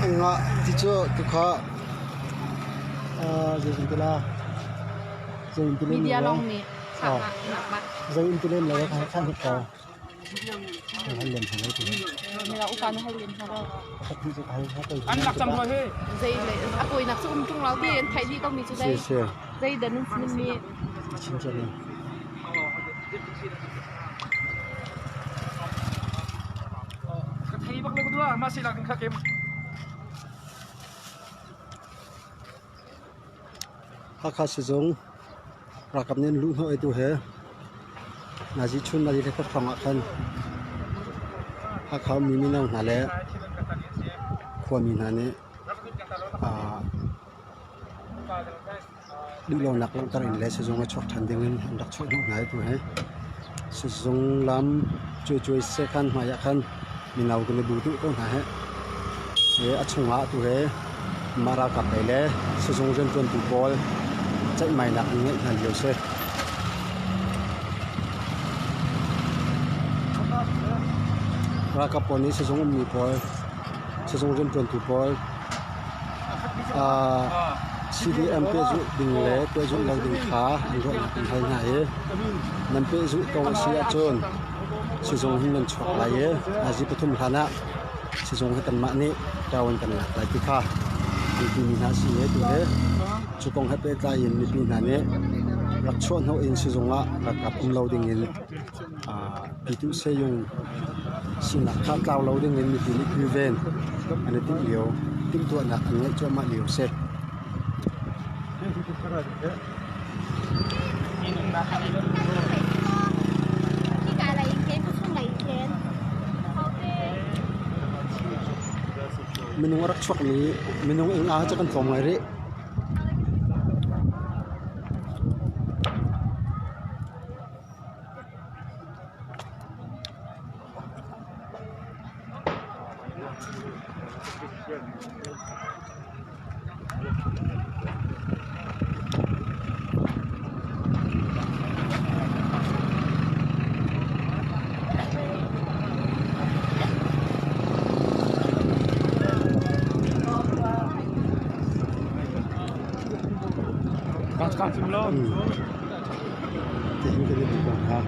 enga ticho tukha jeng tela jeng telen media la long ni sa ma jeng telen la kha khan ka hai len hai tu ni la ukan hai len ha kha thi chu hai ha kai an lak cham thôi he zai le apoi nak chung chung lao ti en thai di ko mi chu dai se zai dan min mi chin chen ka thei bak le ko ma si lak kha kem kha se jong rakam nen lu no tu he na ji chun na ji kha thanga khan kha mi mi nang na le khwa mi na ne đi lâu nặc lâu ta lại sử dụng chọc thành tiếng đặc trưng lúc này tu hết sử dụng làm chui xe khăn mà ya khăn mình nào cũng đủ tụ con hết thế ở trong hạ tu hết mà ra cặp này lẽ sử dụng dân tuần tụ bol chạy mày nặc những hàng nhiều xe ra cặp này sử dụng mì bol sử dụng dân tuần tụ bol CDM pe zu ding le pe zu lo ding kha ro na hai na ye nam pe zu to sia chon si jong hin nan chok la ye aji pathum khana si jong hatan ma ni tawon kan la ti kha ti ni na si ye tu le chu kong ha pe ta yin ni pi na ne rak chon ho in si jong a rak kap lo ding in pi tu se yung sin la kha taw lo ding in ni pi ni ven ani ti lio tim tu na ngai cho ma lio se mình ngồi rất chọc ní mình ngồi ăn á cho con phòng này đấy kan sim lo thì chúng ta đi cùng ha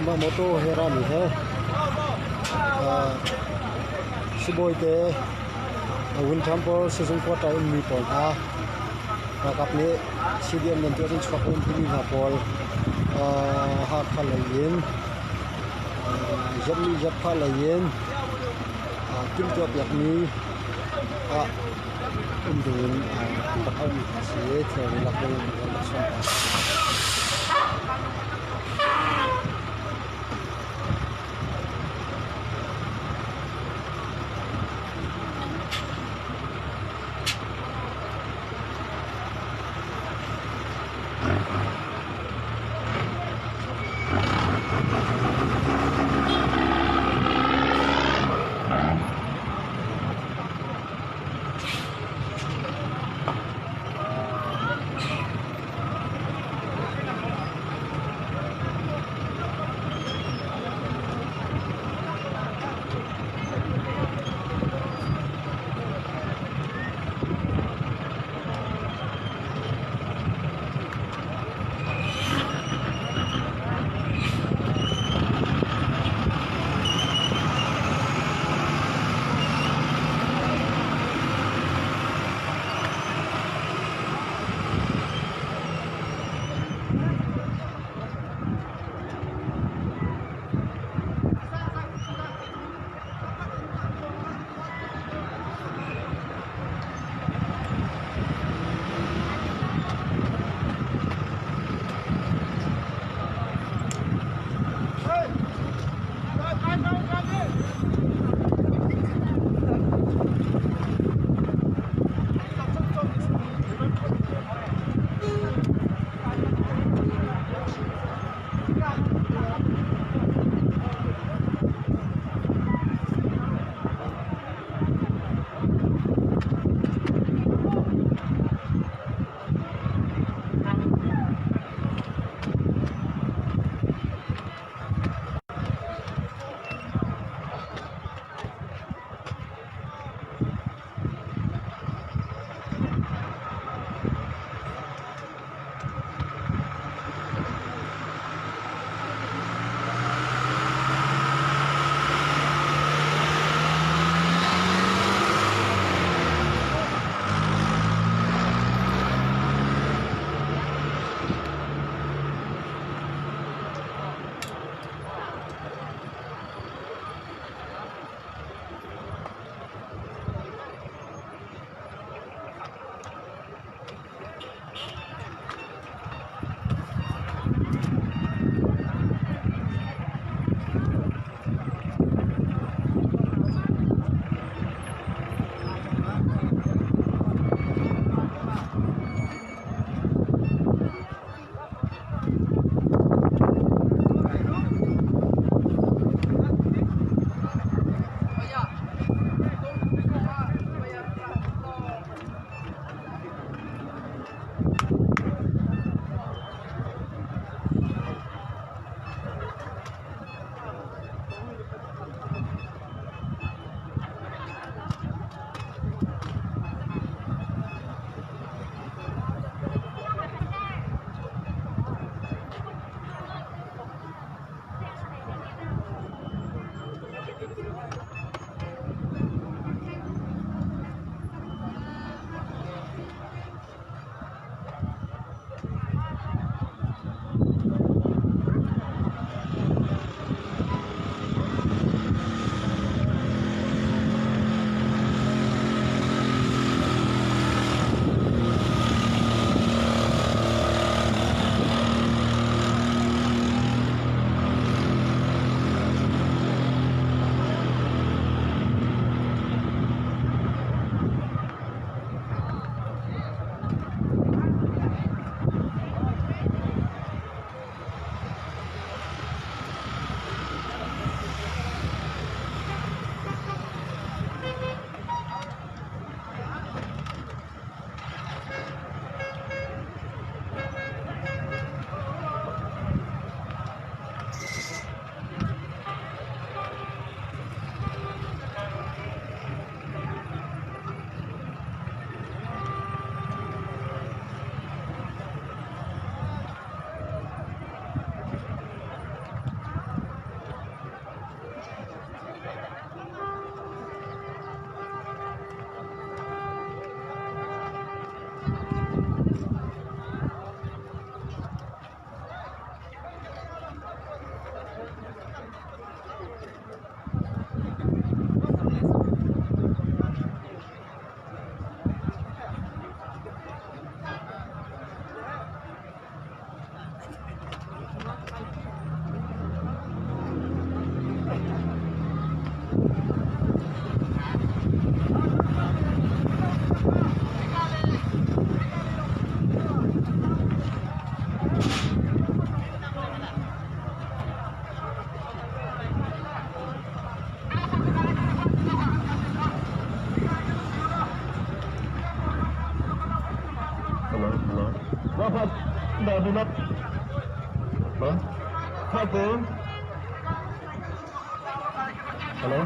ma moto hera ni he siboi te win temple season quarter in mi pol ha kap ni CDM nan tu chok on pini ha pol ha khalayin jamni jap khalayin kim to yak ni dun bakal ni si theri lakon la som minit. Satu. Halo.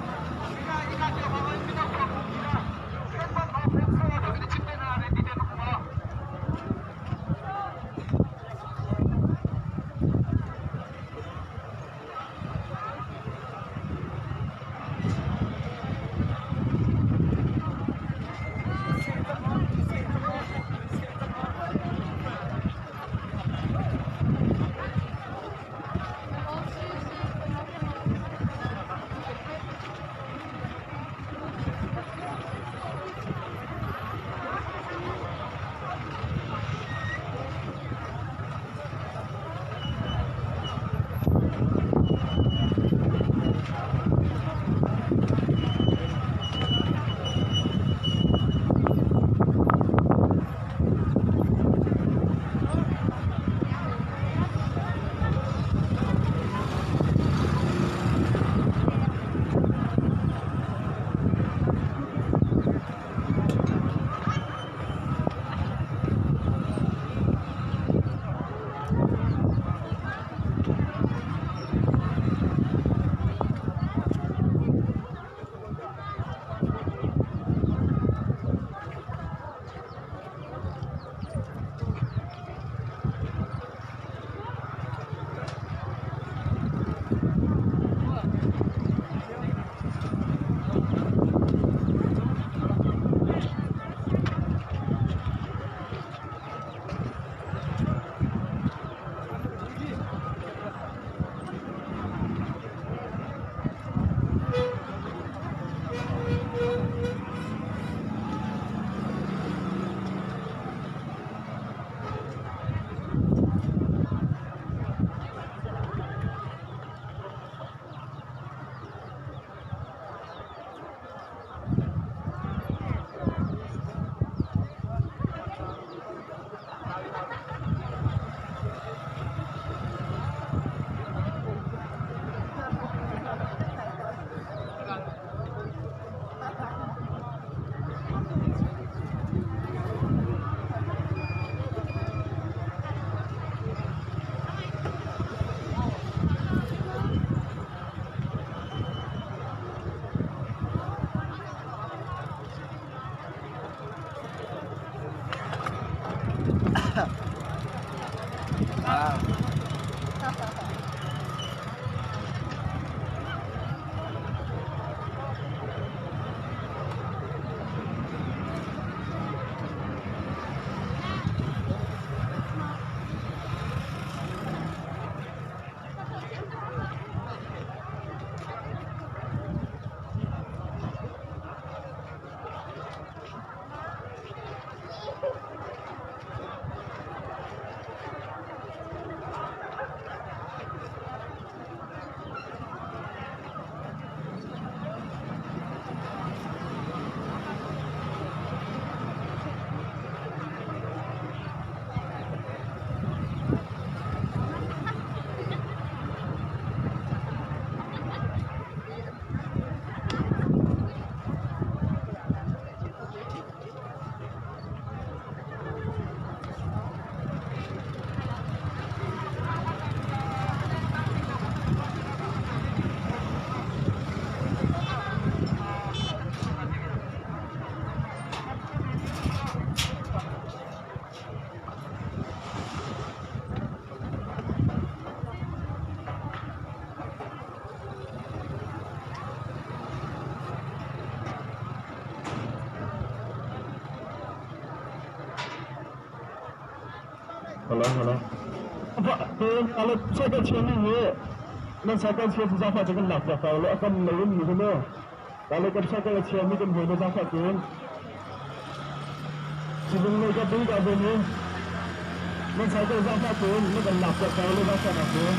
Halo. Pak, kalau saya sini ya, dan saya siapa siapa dengan laptop, kalau akan melun gitu loh. Kalau saya sini kan boleh siapa kan? Sebelum mereka beli apa ni? Dan saya siapa kan? Ini kan laptop kalau siapa kan?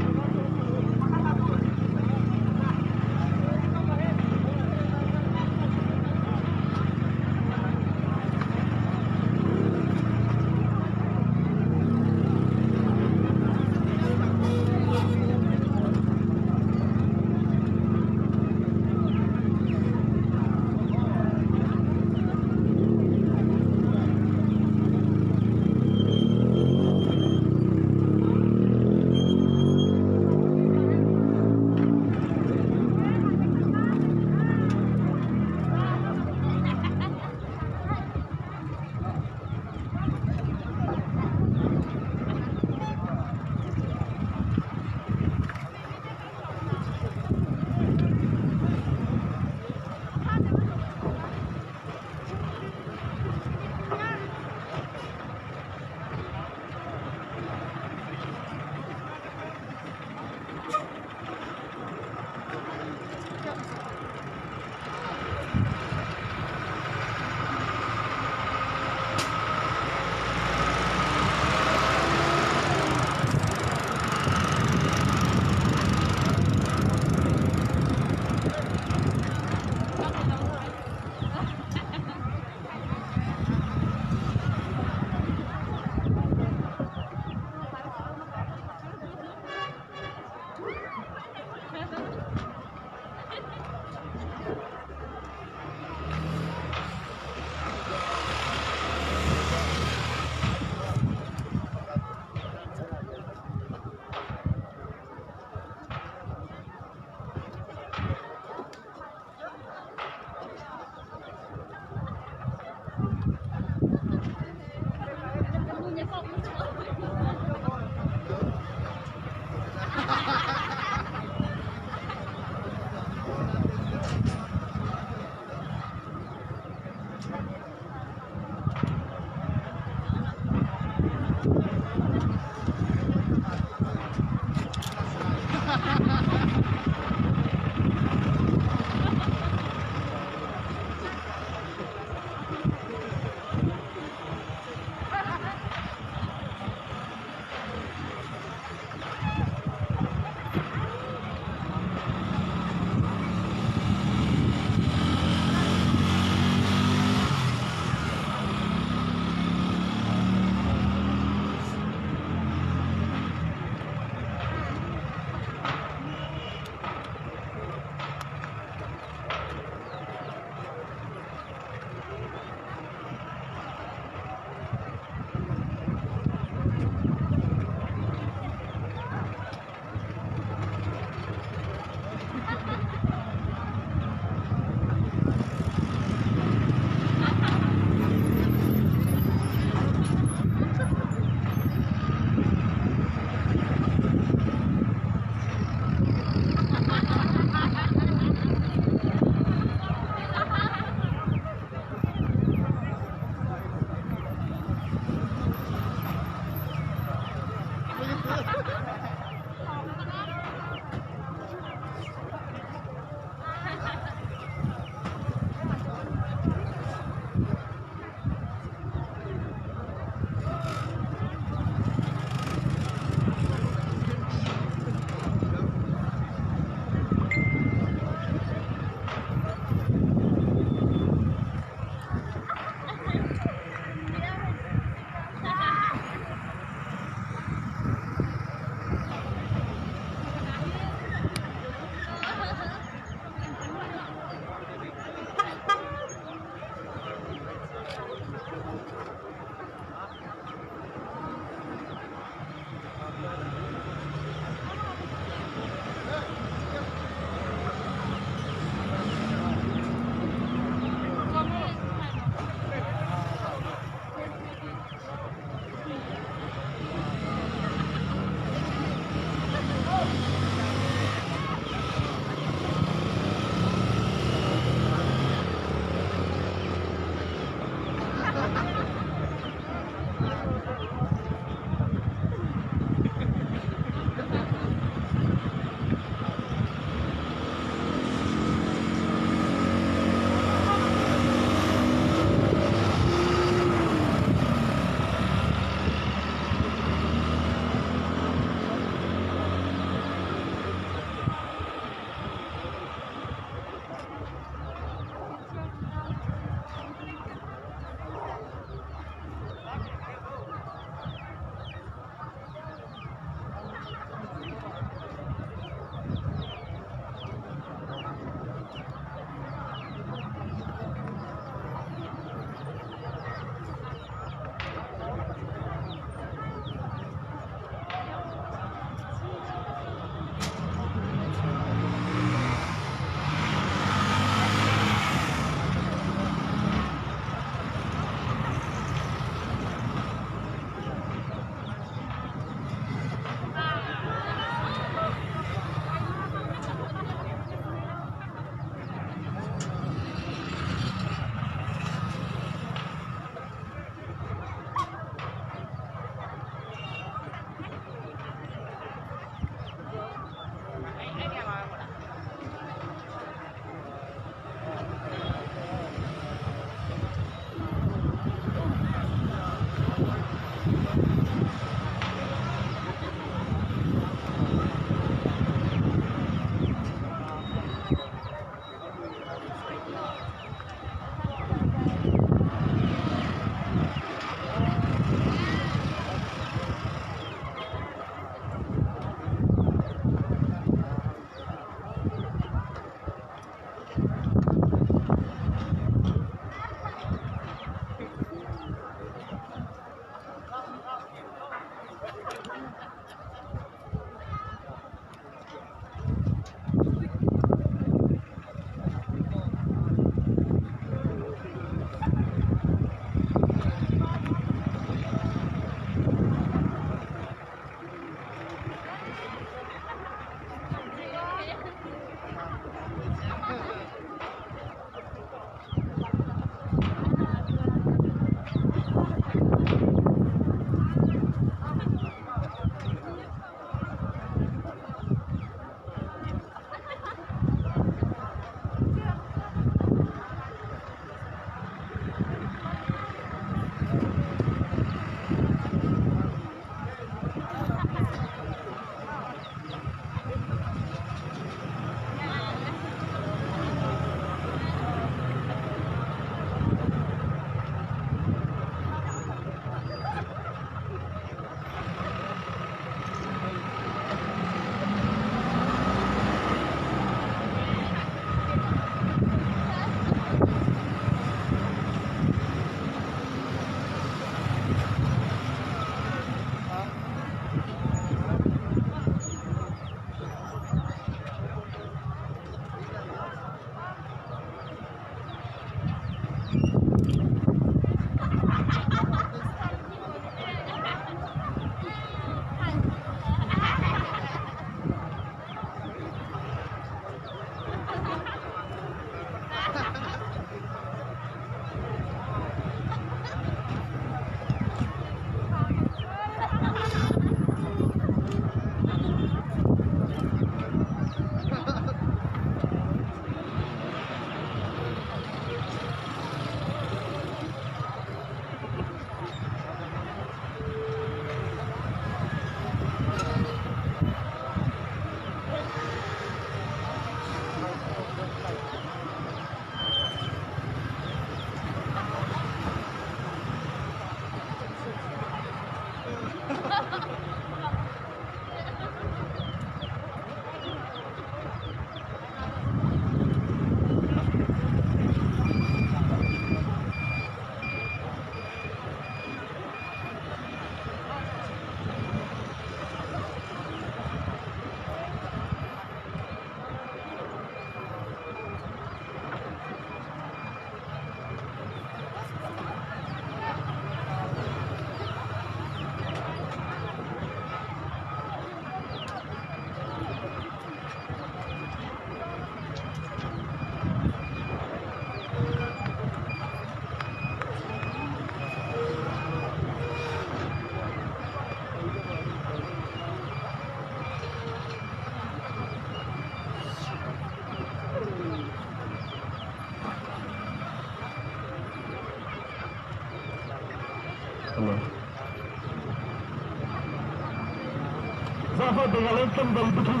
tunggal betul.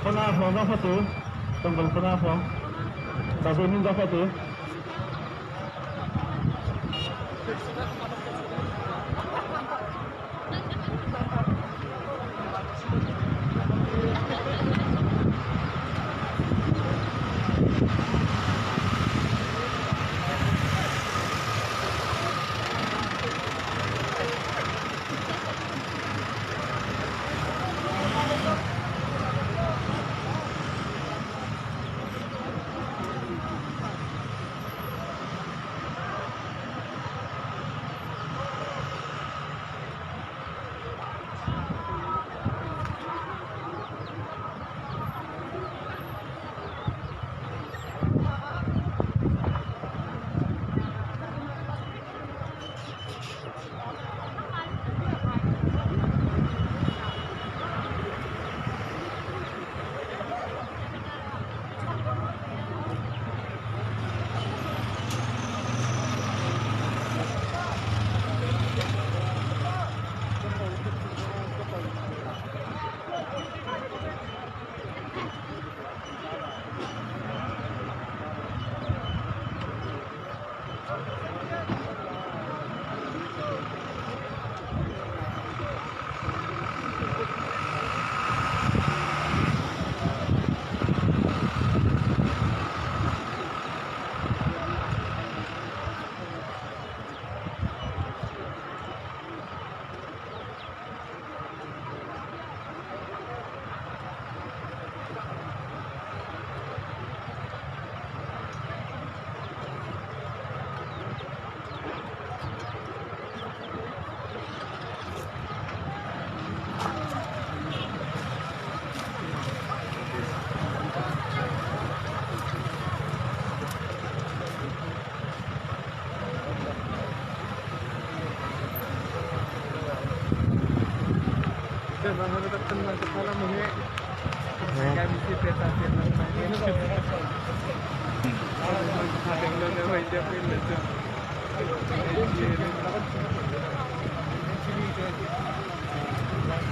Pengafong apa tu? Tunggal pengafong. Bahasa ini apa tu?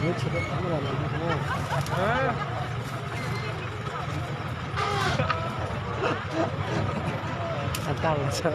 Ini cepat kamu lagi semua. Atau macam.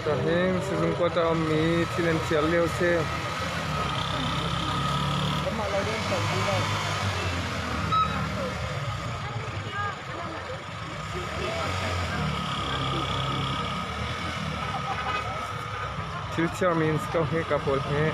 Tahing season kota mi tilen tial leo se. Tilchar means kau he kapol he.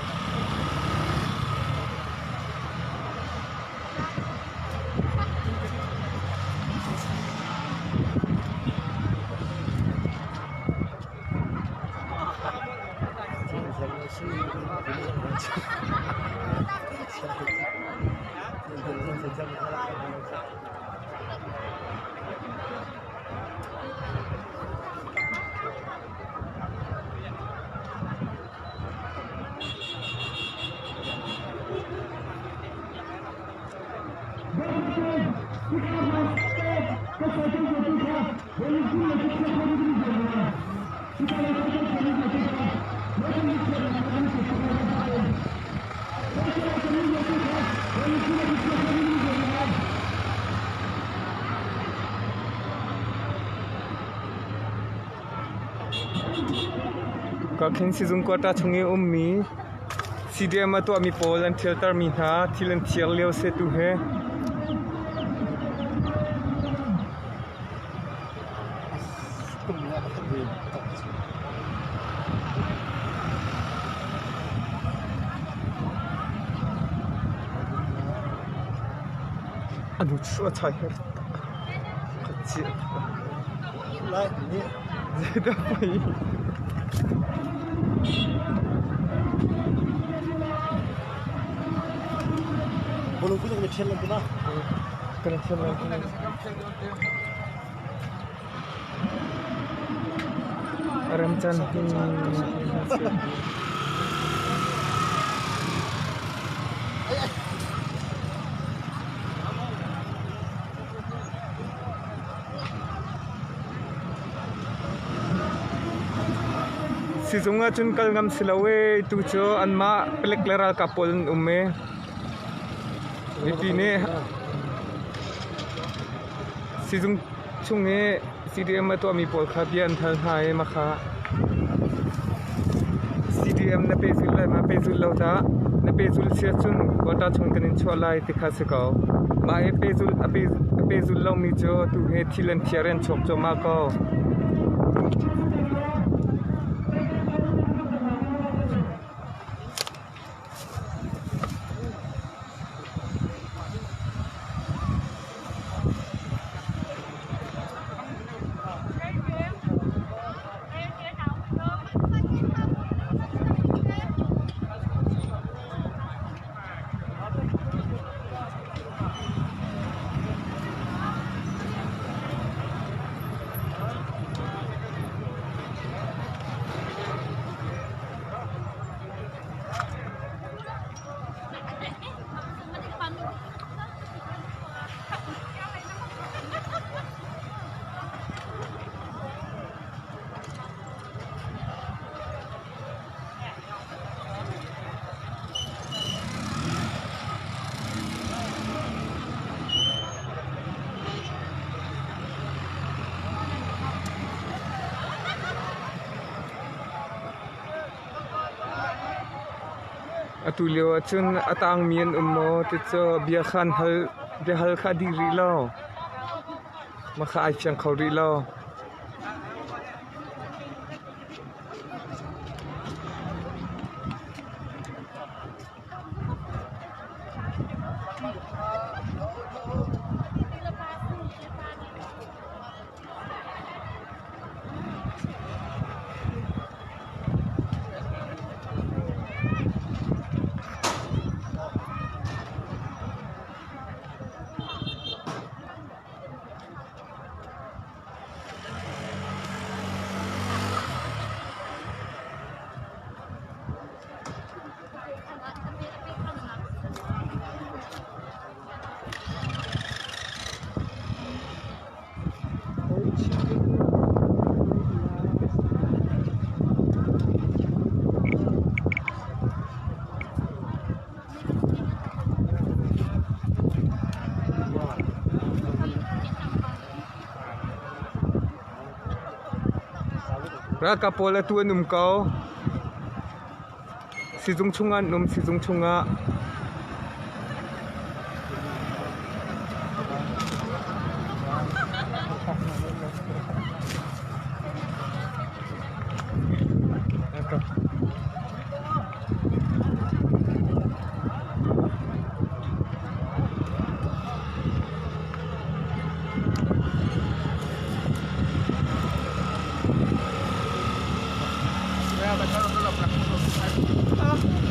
Kakhin season kota chungi ummi CDM tu ami Poland theater mi tha thilen thial leo se tu he anu chua chai her khachi lại đi zeda pai belum punya connection lagi lah connection lagi Ramchan si zunga chun kal ngam silawe tu cho anma pelek leral kapol umme dipine si zung chunge CDM to ami pol kha bian thal hai ma kha CDM na pe zul lai ma pe zul lo ta na pe zul sia chun wata chung kanin chwalai ti kha se ko ma e pe zul lo mi cho tu he thilen thiaren chok cho ma ko atulio chun atang mien ummo te cho bia khan hal kha di ri lo ma kha ai chang khau ri lo ra kapola tu num ko si jung chunga num si jung chunga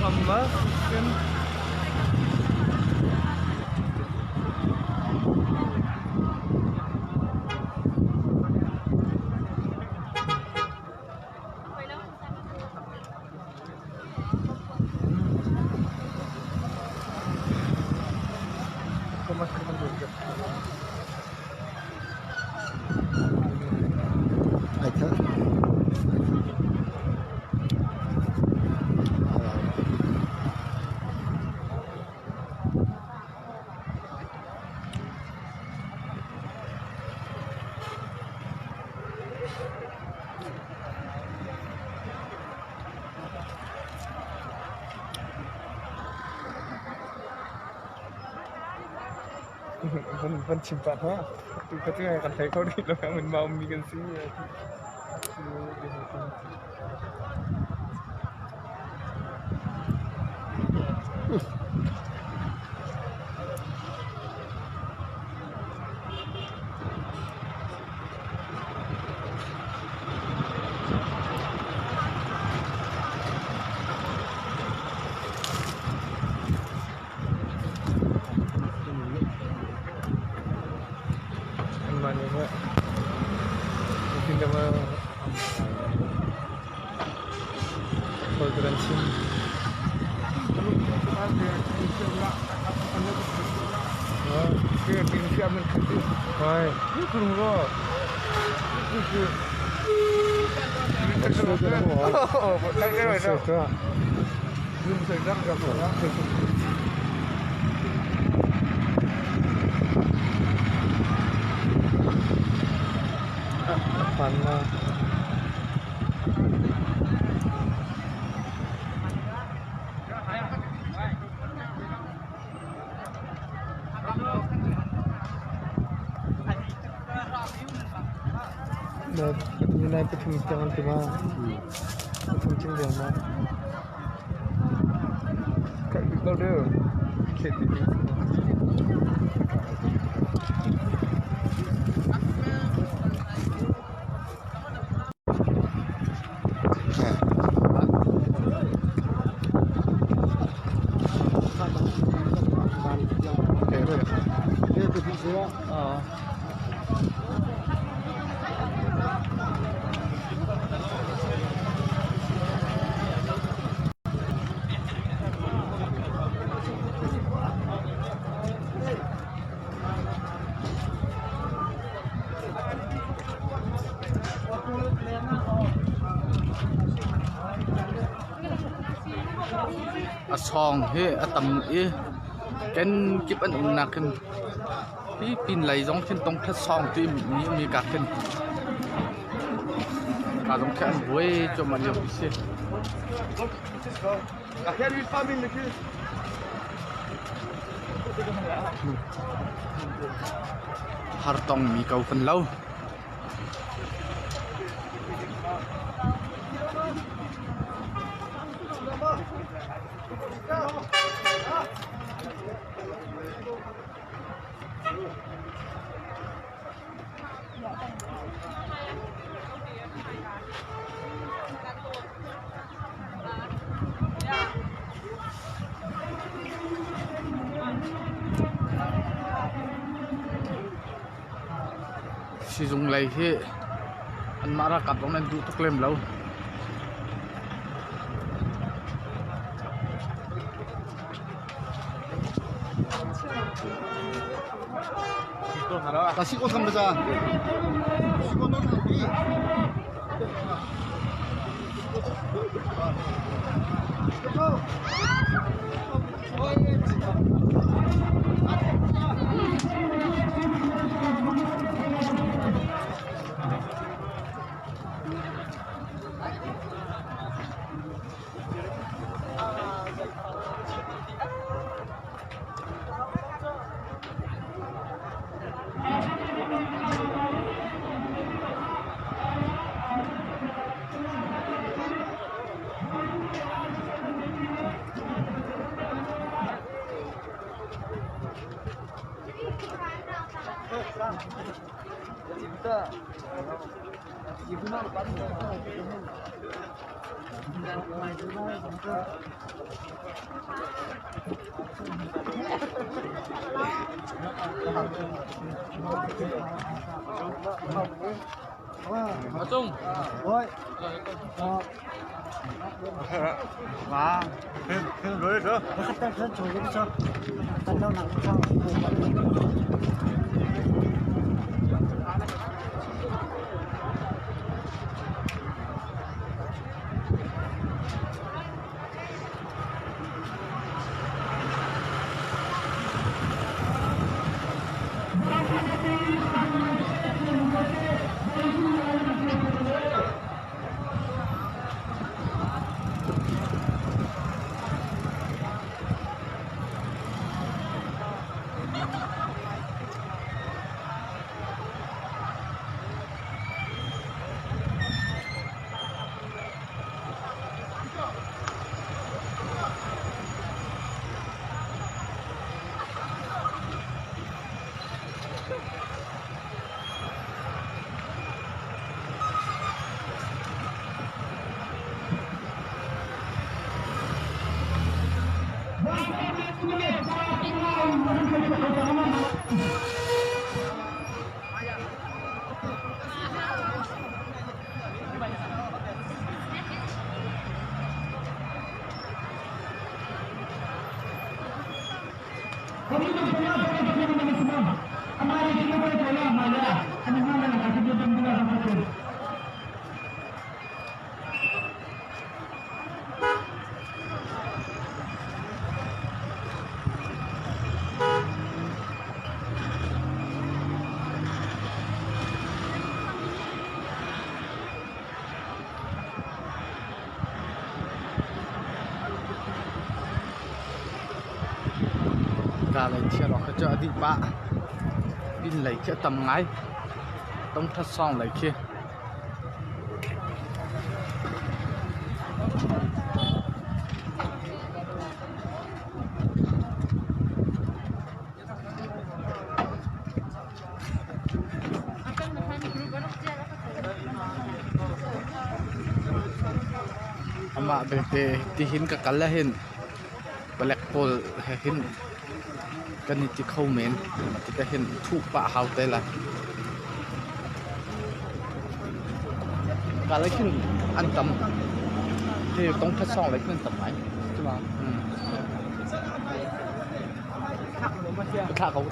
mama kan vẫn chìm phạt ha từ cái thứ này cảm thấy khó đi rồi mình mong mình cần xíu siamin khati hai ni kurungo ni oh tak kira dah belum sedang dah panna dah nilai petum jangan cuma petum cinggian lah kat kau dia खेती song he atam e ken kip an unakin pi pin lai jong thin tong thas song ti mi ka ken ka jong khan boi cho ma yo se ka khan wi family ki har tong mi kau kan lau si dung lai he an mara kap ong nan du to klem lau 다시 꽃 한번 보자. 이거는 우리 Trung rồi. và rồi đó. Khách ta rất chủ yếu sao? Tận đâu nặng sao? cả lại chia nó cái chợ đi bạ pin lấy kia tầm ngay tông thắt xong lấy kia ama bete tihin ka kalahin Blackpool hin kan ti khâu men ti ka hin thu pa hau te la ka lai kin an tam te tong thắt xong lai kin tam ai chứ mà thạc không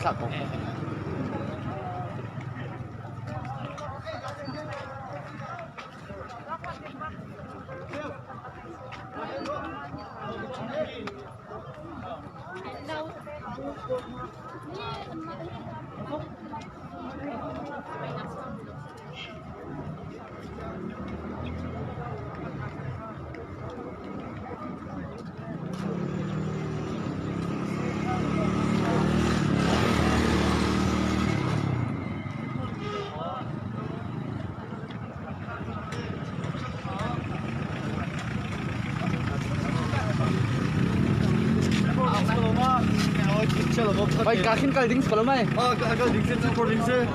Baik, kakin kal ding sekolah mai. Agak dingin super dingin.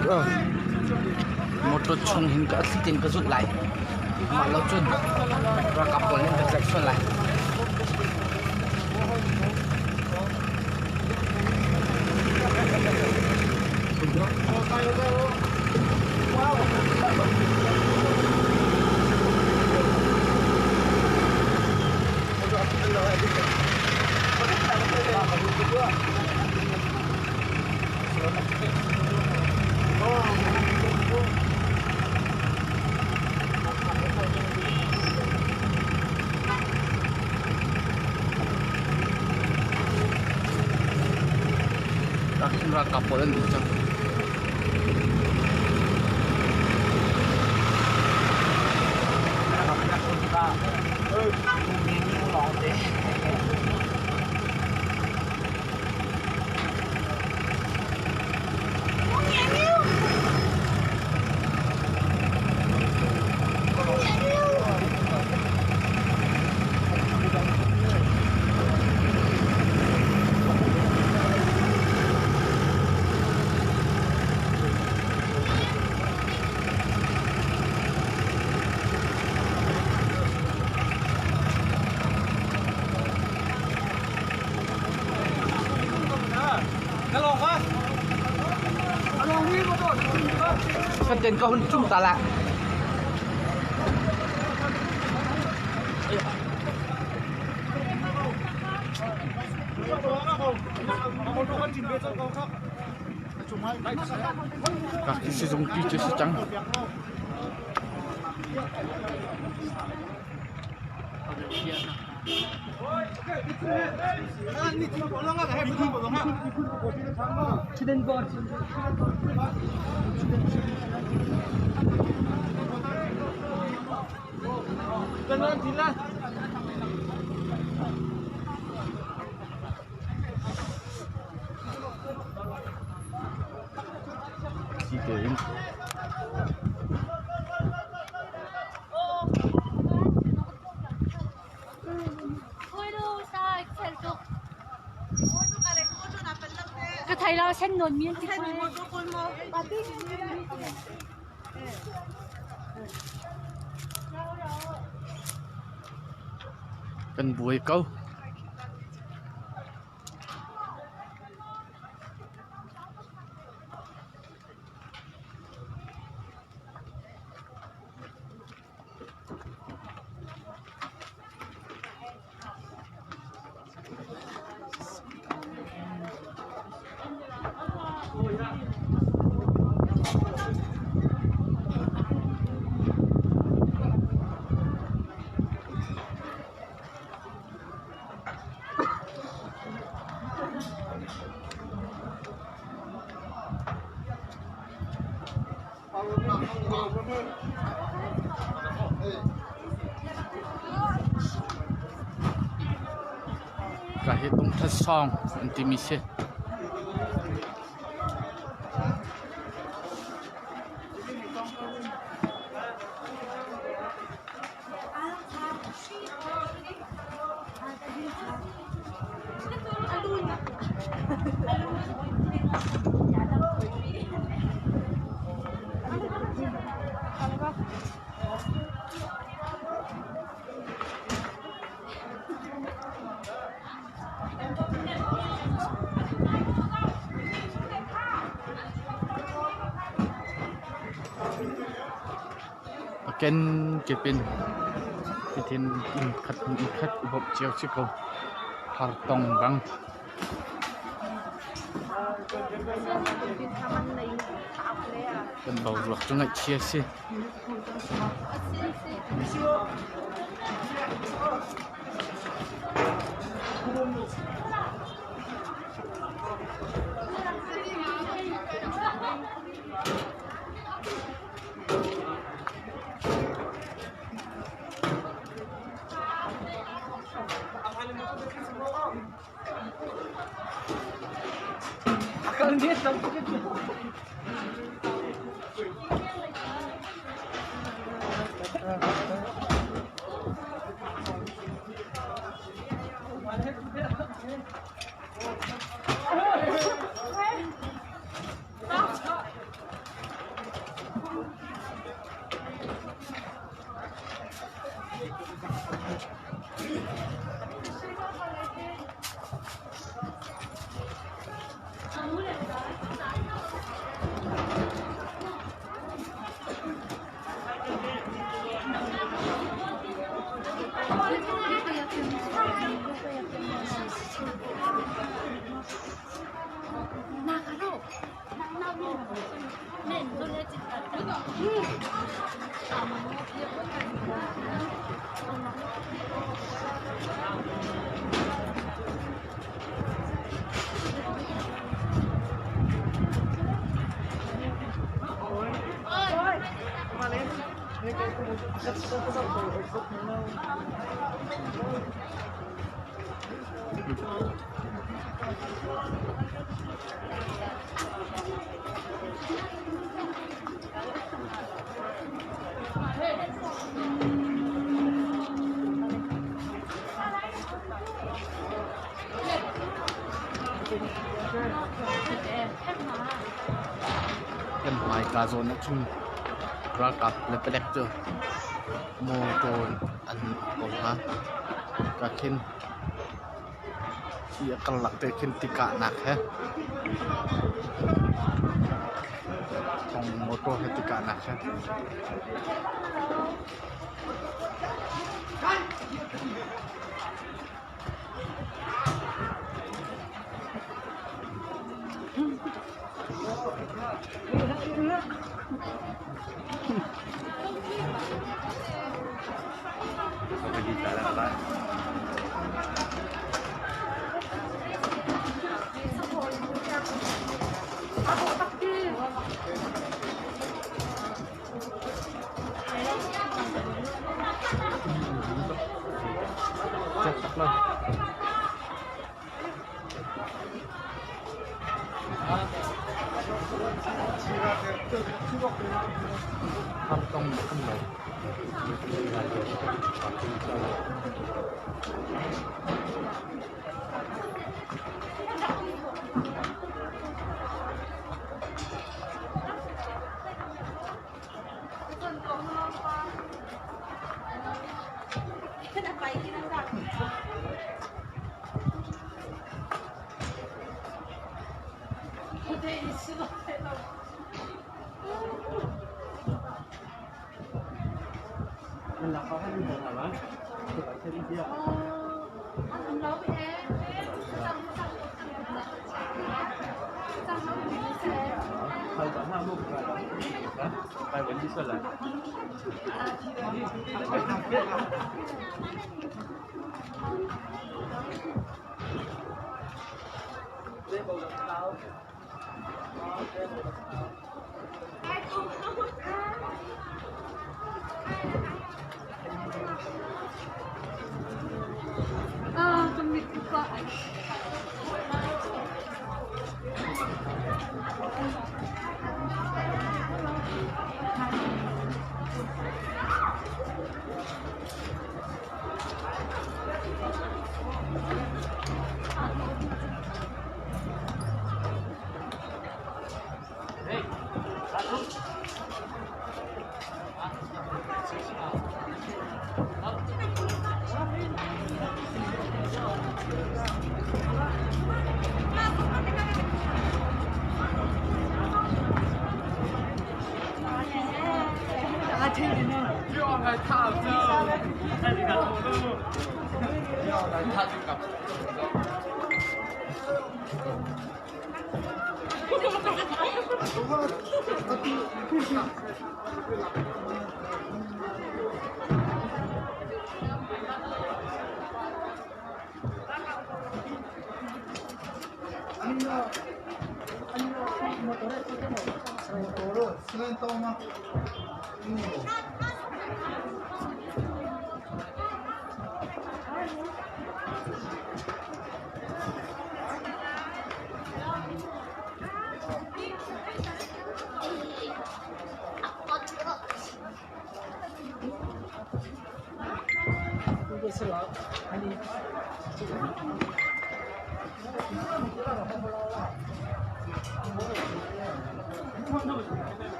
Motor chung hin ka tin ka zut lai. Ma lo chun. Ra kapol hin ka section lai. Kakin ra kapolan dito. Phần tiền có hơn chung ta lại. Các cái sử dụng kỹ thuật trắng. Chị kể cái thầy lo sen nồi miên thì cần buổi câu kahit tung tasong intimise ken kepin titin in khat bob chiao chiko har tong bang kan bau lok chung chia si kan mai ka zo na chung ra ka le pelek tu mo ton an ko ha ka kin si akal lak te kin tika nak he tong moto he tika nak he cetak lah kantong kembali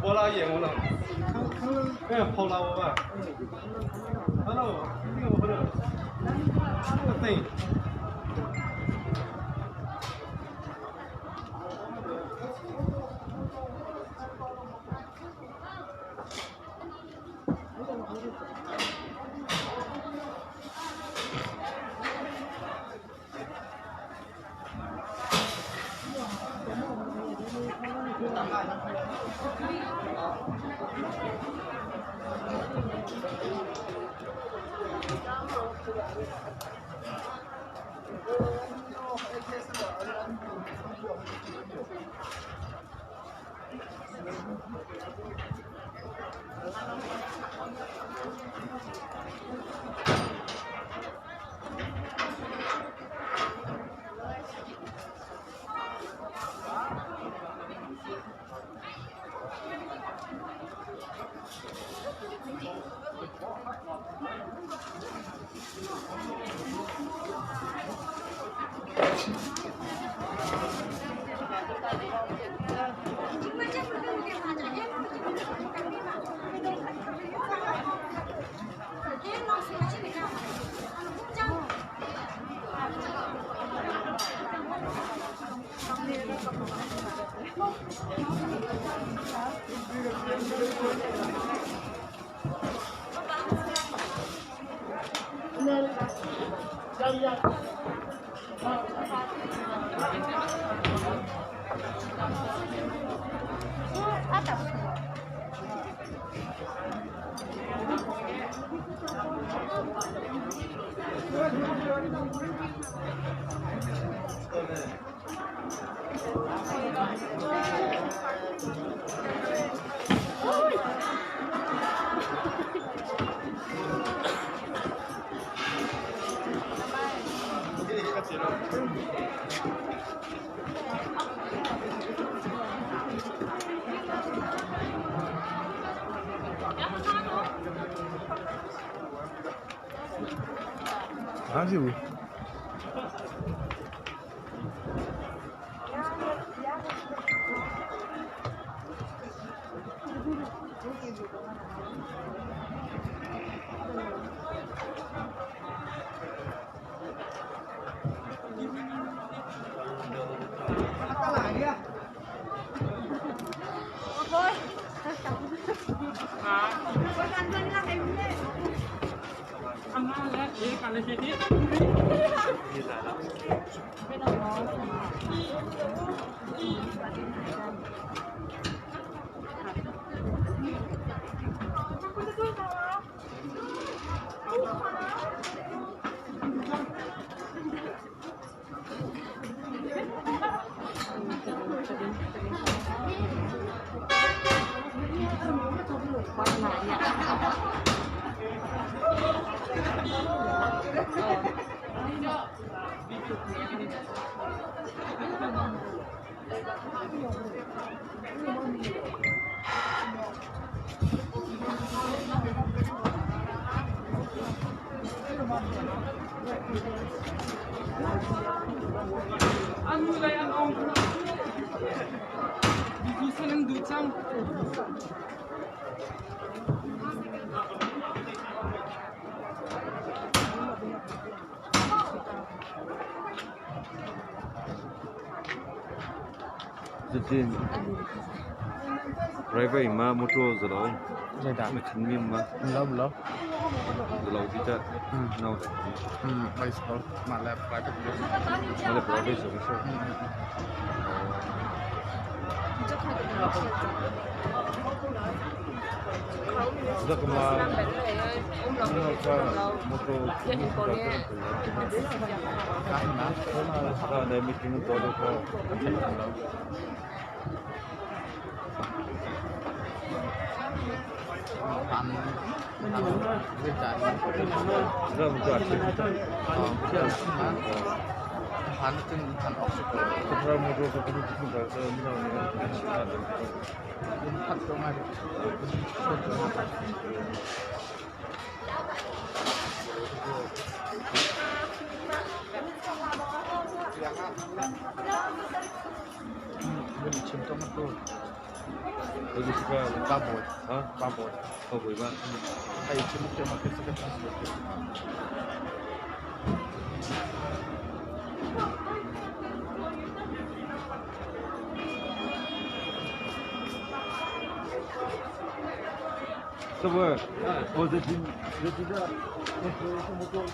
波拉眼我了，跑了我吧，跑了我，这个我的，对。Aduh. Thôi. Jadi, driver ima motor zalong, Jadi macam ni mah belum. zalong kita, nau, Bicycle, malah private. ada berapa sih? Sudah kemana? Motor. Ada meeting untuk apa? Sudah buat. Tan obstacle. Setelah motor itu sudah ada. Empat dong ada. Ini cinta motor. Jadi suka Babot. ah Babot. kau boleh Kayak cuma sekitar. Coba, oh jadi tidak motor.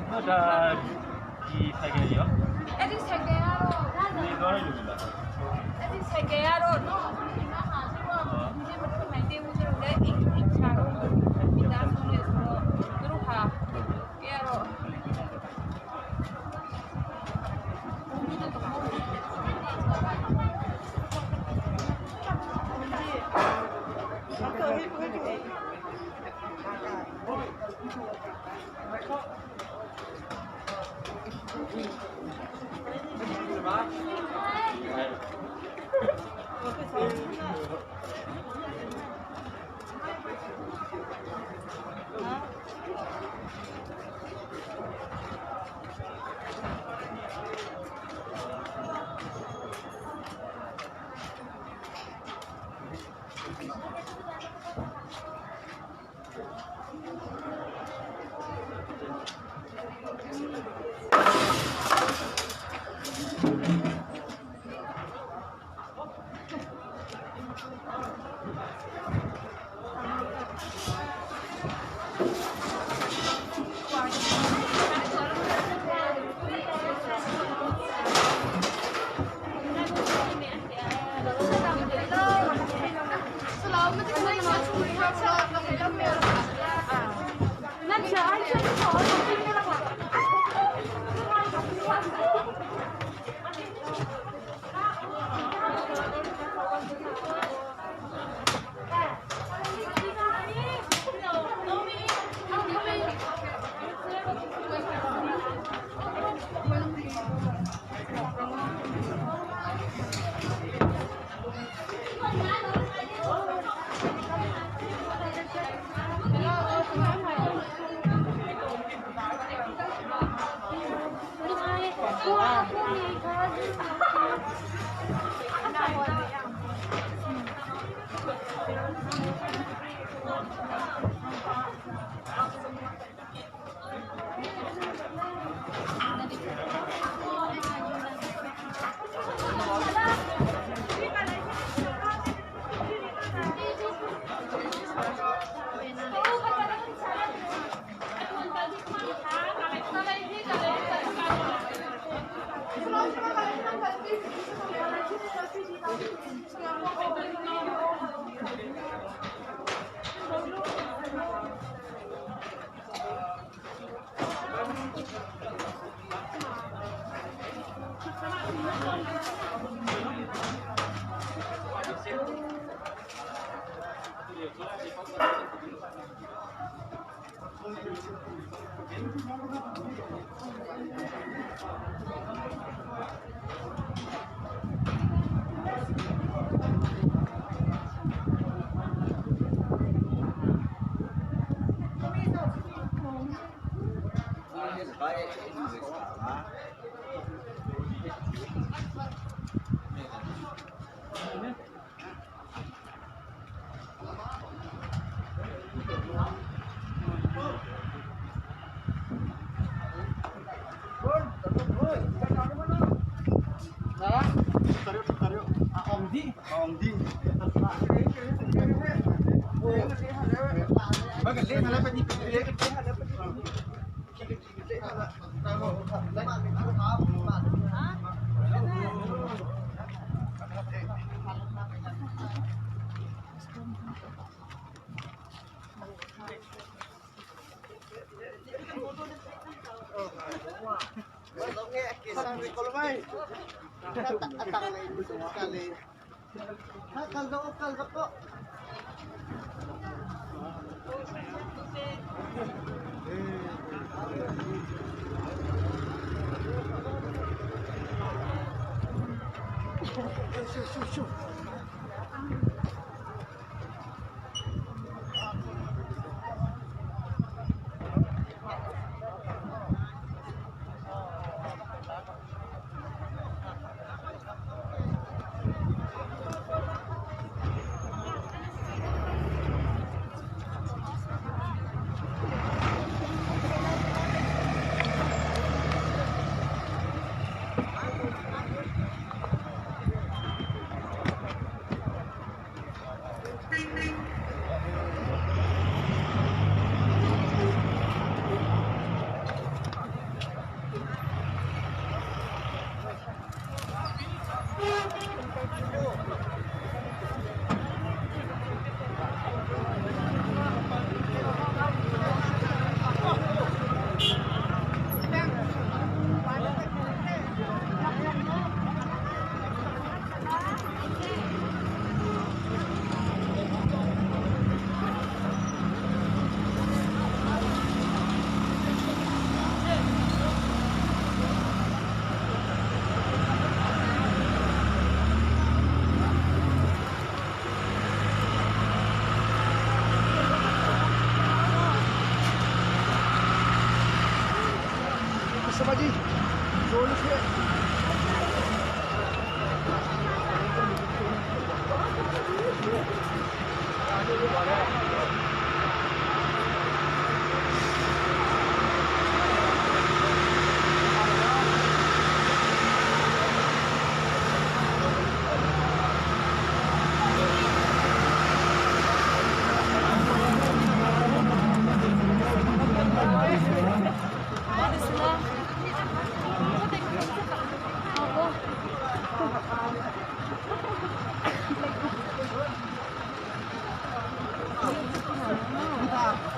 Ada di Saigelia. Eddie Saigelia.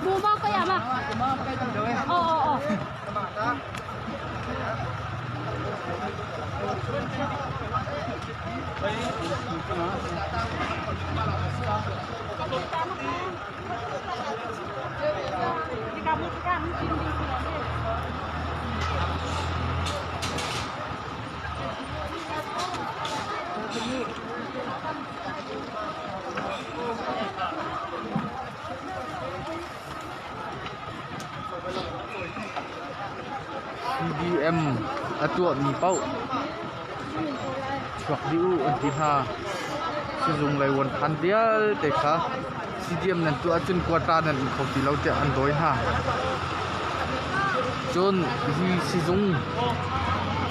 mua bao cây à mà CDM atuan ni pau chuak diu anti ha sizung lai won phan dial te kha CDM nan tu achun kwata nan khau ti lo te an doi ha chon hi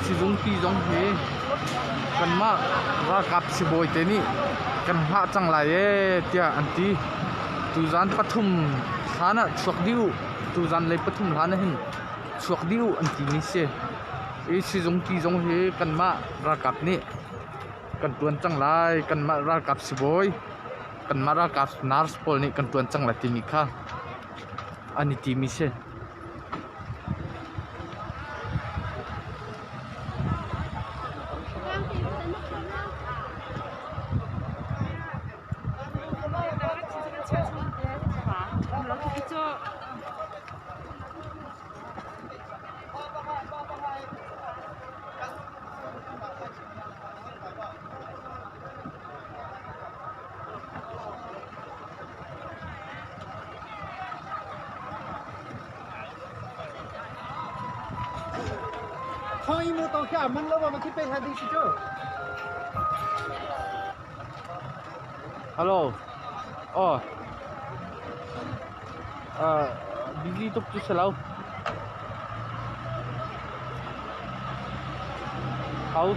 sizung ti jong he kan ma ra kap si boy te ni kan ha chang lai e tia anti tu zan pathum thana chuak diu tu zan lai pathum thana hin chuak diu anti ni se e sizung ti jong he kan ma ra kap ni kan tuan chang lai kan ma ra kap si boy kan ma ra kap nars pol ni kan tuan chang la ti mi kha ani ti mi se thôi mua tàu cả mình lâu mà khi bên hai đi chứ hello busy tuk tu selau how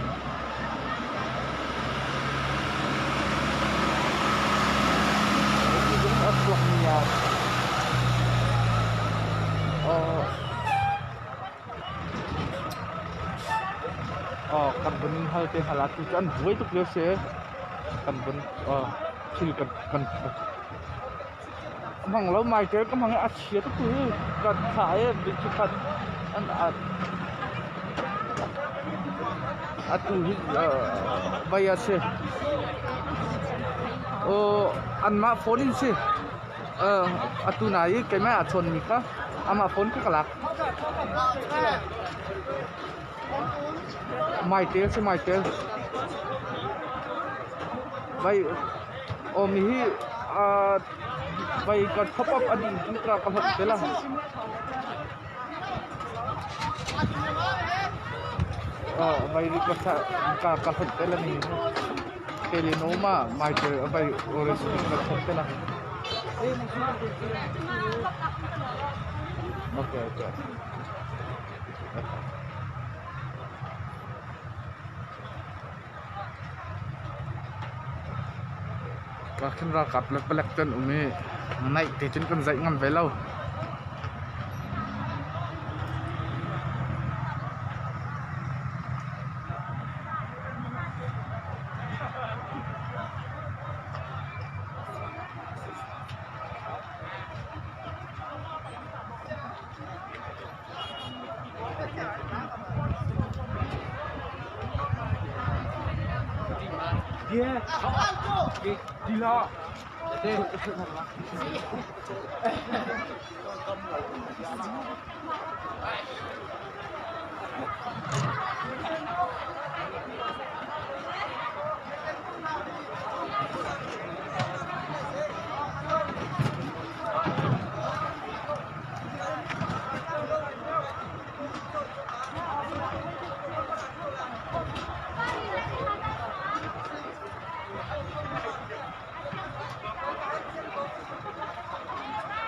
kan bening hal te halatu kan buai tu klose kan ben sil kan mang lo mai ke kan mang achia tu tu kan thae bi chikat an atu hi baya se an ma phone se atu nai kai ma chon mi kha ama phone ka kalak mai tel vai mi hi vai ka top up adi tra ka hot pela vai ri ka hot pela ni telenoma mai tel vai ores ka hot pela okay kan ra kap lek pelek kan umi nai te chen kan zai ngam ve lo gila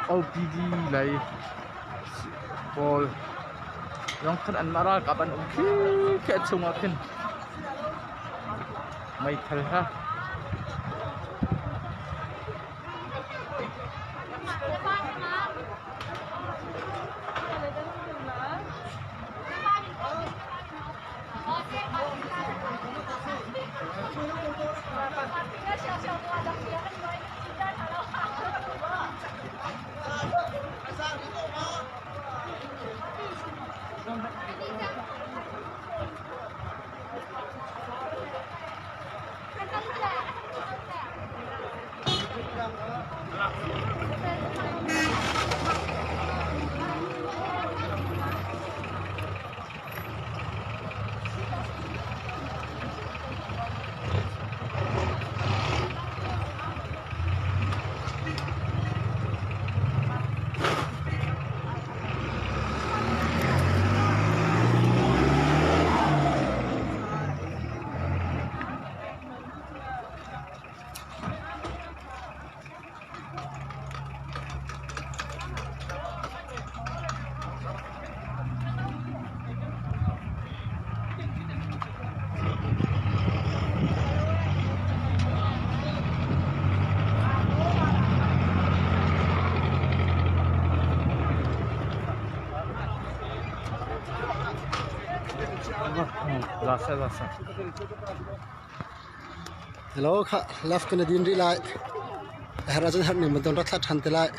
OPD lai Paul yang kan an mara kapan ke chunga kin mai thal ha lasa hello kha left kana din ri lai hara jan har ni ma don ra tha than te lai